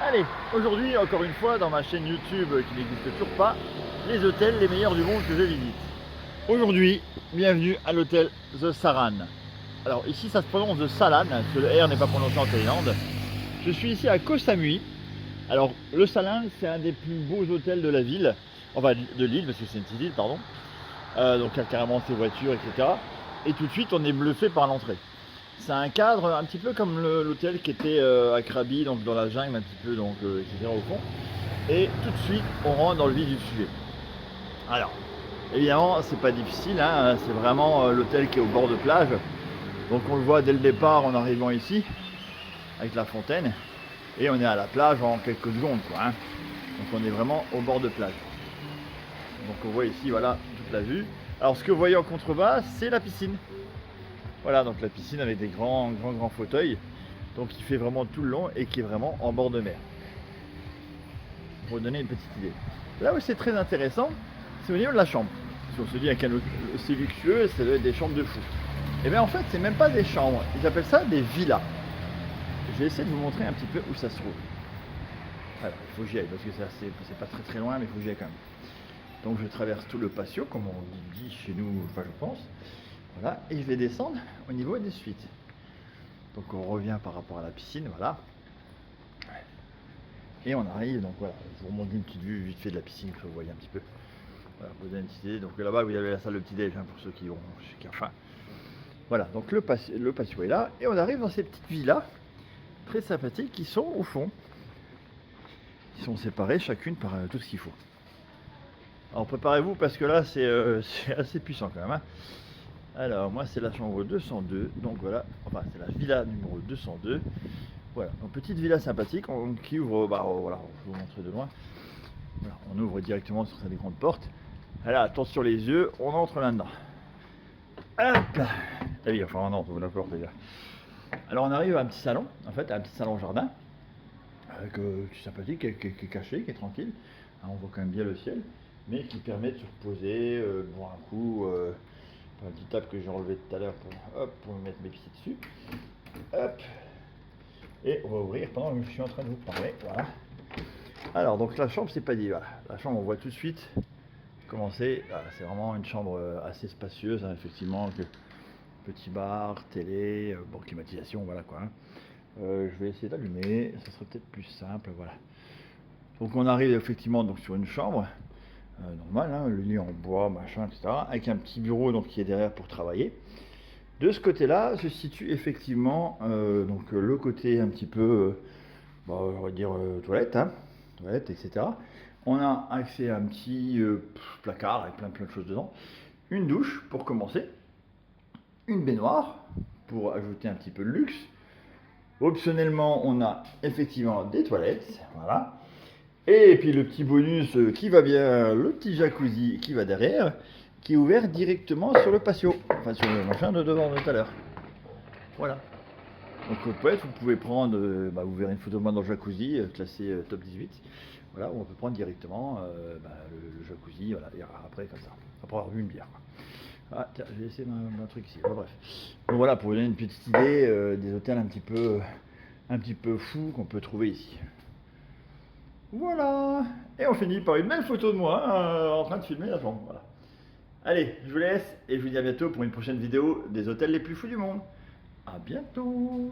Allez, aujourd'hui, encore une fois, dans ma chaîne YouTube qui n'existe toujours pas, les hôtels les meilleurs du monde que je visite. Aujourd'hui, bienvenue à l'hôtel The Saran. Alors ici, ça se prononce The Salan, parce que le R n'est pas prononcé en Thaïlande. Je suis ici à Koh Samui. Alors, le Salan, c'est un des plus beaux hôtels de la ville, enfin de l'île, parce que c'est une petite île, pardon. Donc il y a carrément ses voitures, etc. Et tout de suite, on est bluffé par l'entrée. C'est un cadre un petit peu comme l'hôtel qui était à Krabi, donc dans la jungle un petit peu, donc etc. au fond. Et tout de suite, on rentre dans le vif du sujet. Alors, évidemment, c'est pas difficile, hein, c'est vraiment l'hôtel qui est au bord de plage. Donc on le voit dès le départ en arrivant ici, avec la fontaine. Et on est à la plage en quelques secondes, quoi, hein. Donc on est vraiment au bord de plage. Donc on voit ici, voilà, toute la vue. Alors ce que vous voyez en contrebas, c'est la piscine. Voilà, donc la piscine avec des grands fauteuils, donc qui fait vraiment tout le long et qui est vraiment en bord de mer. Pour vous donner une petite idée. Là où c'est très intéressant, c'est au niveau de la chambre. Si on se dit à quel c'est luxueux, c'est des chambres de fou. Et bien en fait, c'est même pas des chambres, ils appellent ça des villas. Je vais essayer de vous montrer un petit peu où ça se trouve. Alors, il faut que j'y aille parce que c'est pas très loin, mais il faut que j'y aille quand même. Donc je traverse tout le patio, comme on dit chez nous, enfin je pense. Voilà, et je vais descendre au niveau des suites. Donc on revient par rapport à la piscine, voilà. Et on arrive, donc voilà, je vous remonte une petite vue vite fait de la piscine, que vous voyez un petit peu. Voilà, pour vous donner une petite idée. Donc là-bas, vous avez la salle de petit-déj, hein, pour ceux qui ont faim. Voilà, donc le patio est là, et on arrive dans ces petites villas, très sympathiques, qui sont au fond. Qui sont séparées chacune par tout ce qu'il faut. Alors préparez-vous, parce que là, c'est assez puissant quand même, hein. Alors moi c'est la chambre 202, donc voilà, enfin c'est la villa numéro 202. Voilà, donc petite villa sympathique qui ouvre, voilà, je vais vous montrer de loin. Voilà, on ouvre directement sur ces grandes portes. Voilà, attention les yeux, on entre là-dedans. Hop là. Ah oui, enfin on entre la porte déjà. Alors on arrive à un petit salon, en fait, à un petit salon jardin, avec qui est sympathique, qui est caché, qui est tranquille. Hein, on voit quand même bien le ciel, mais qui permet de se reposer, boire un coup. Un petit table que j'ai enlevé tout à l'heure pour me mettre mes pieds dessus. Hop. Et on va ouvrir pendant que je suis en train de vous parler. Voilà. Alors donc la chambre c'est pas dit. Voilà. La chambre on voit tout de suite comment c'est. Voilà, c'est vraiment une chambre assez spacieuse, hein, effectivement. Petit bar, télé, bon climatisation, voilà quoi, hein. Je vais essayer d'allumer, ça serait peut-être plus simple, voilà. Donc on arrive effectivement donc sur une chambre. Normal, hein, le lit en bois, machin, etc. Avec un petit bureau donc, qui est derrière pour travailler. De ce côté-là se situe effectivement donc, le côté un petit peu, on va dire toilette, hein, toilette, etc. On a accès à un petit placard avec plein de choses dedans. Une douche pour commencer. Une baignoire pour ajouter un petit peu de luxe. Optionnellement, on a effectivement des toilettes, voilà. Et puis le petit bonus qui va bien, le petit jacuzzi qui va derrière, qui est ouvert directement sur le patio, enfin sur le machin de devant de tout à l'heure. Voilà. Donc peut-être vous pouvez prendre, vous verrez une photo de moi dans le jacuzzi, classé top 18. Voilà, où on peut prendre directement le jacuzzi, voilà, et après comme ça, après avoir bu une bière, quoi. Ah tiens, j'ai laissé un truc ici, enfin, bref. Donc voilà, pour vous donner une petite idée des hôtels un petit peu fous qu'on peut trouver ici. Voilà. Et on finit par une belle photo de moi en train de filmer la chambre. Voilà. Allez, je vous laisse et je vous dis à bientôt pour une prochaine vidéo des hôtels les plus fous du monde. À bientôt.